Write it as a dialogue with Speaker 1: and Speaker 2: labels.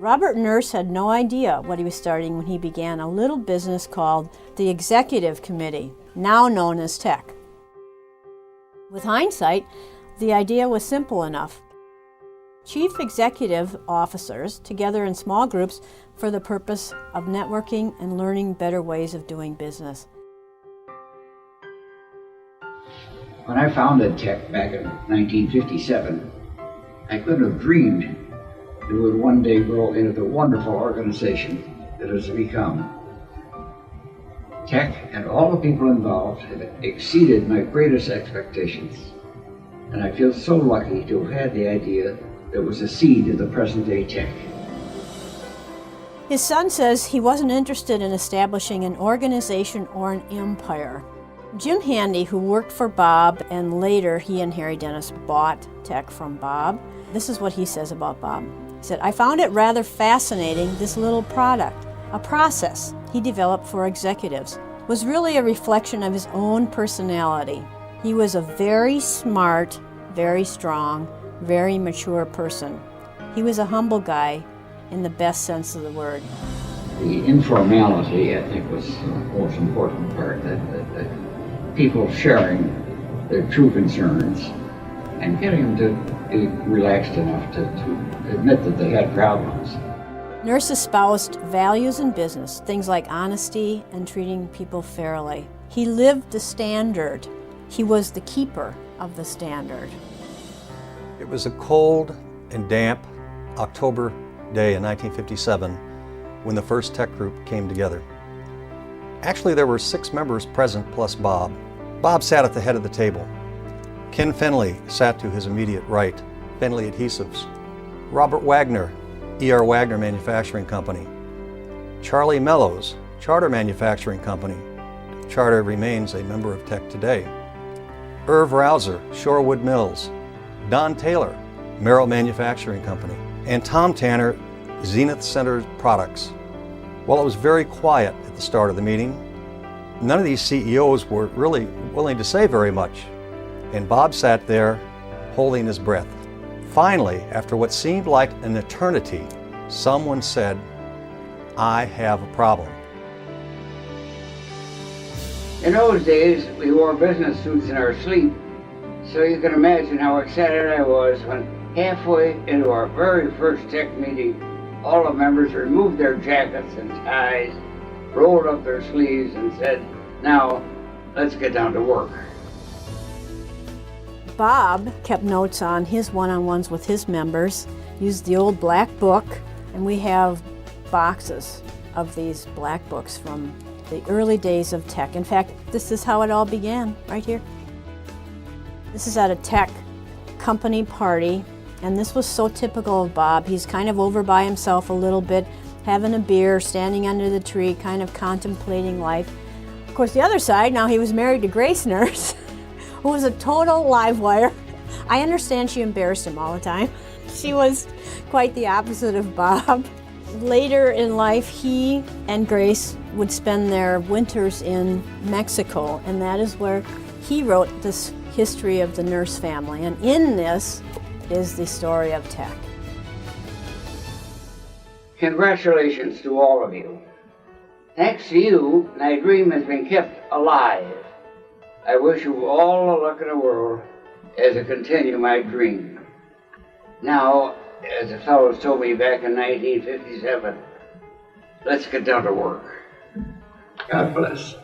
Speaker 1: Robert Nourse had no idea what he was starting when he began a little business called the Executive Committee, now known as TEC. With hindsight, the idea was simple enough. Chief executive officers together in small groups for the purpose of networking and learning better ways of doing business.
Speaker 2: When I founded TEC back in 1957, I couldn't have dreamed it would one day grow into the wonderful organization that it has become. TEC and all the people involved have exceeded my greatest expectations, and I feel so lucky to have had the idea that was the seed of the present-day TEC.
Speaker 1: His son says he wasn't interested in establishing an organization or an empire. Jim Handy, who worked for Bob, and later he and Harry Dennis bought TEC from Bob, this is what he says about Bob. He said, "I found it rather fascinating, this little product. A process he developed for executives was really a reflection of his own personality. He was a very smart, very strong, very mature person. He was a humble guy in the best sense of the word."
Speaker 2: The informality, I think, was the most important part, that people sharing their true concerns and getting them to be relaxed enough to admit that they had problems.
Speaker 1: Nourse espoused values in business, things like honesty and treating people fairly. He lived the standard. He was the keeper of the standard.
Speaker 3: It was a cold and damp October day in 1957 when the first TEC group came together. Actually, there were 6 members present plus Bob. Bob sat at the head of the table. Ken Finley sat to his immediate right, Finley Adhesives. Robert Wagner, E.R. Wagner Manufacturing Company. Charlie Mellows, Charter Manufacturing Company. Charter remains a member of TEC today. Irv Rouser, Shorewood Mills. Don Taylor, Merrill Manufacturing Company. And Tom Tanner, Zenith Center Products. Well, it was very quiet at the start of the meeting. None of these CEOs were really willing to say very much, and Bob sat there holding his breath. Finally, after what seemed like an eternity, someone said, "I have a problem."
Speaker 2: In those days, we wore business suits in our sleep, so you can imagine how excited I was when halfway into our very first TEC meeting, all the members removed their jackets and ties, rolled up their sleeves, and said, "Now, let's get down to work."
Speaker 1: Bob kept notes on his one-on-ones with his members, used the old black book, and we have boxes of these black books from the early days of TEC. In fact, this is how it all began, right here. This is at a TEC company party, and this was so typical of Bob. He's kind of over by himself a little bit, having a beer, standing under the tree, kind of contemplating life. Of course, the other side, now he was married to Grace Nourse, who was a total live wire. I understand she embarrassed him all the time. She was quite the opposite of Bob. Later in life, he and Grace would spend their winters in Mexico, and that is where he wrote this history of the Nourse family. And in this is the story of TEC.
Speaker 2: Congratulations to all of you. Thanks to you, my dream has been kept alive. I wish you all the luck in the world as I continue my dream. Now, as the fellows told me back in 1957, let's get down to work. God bless.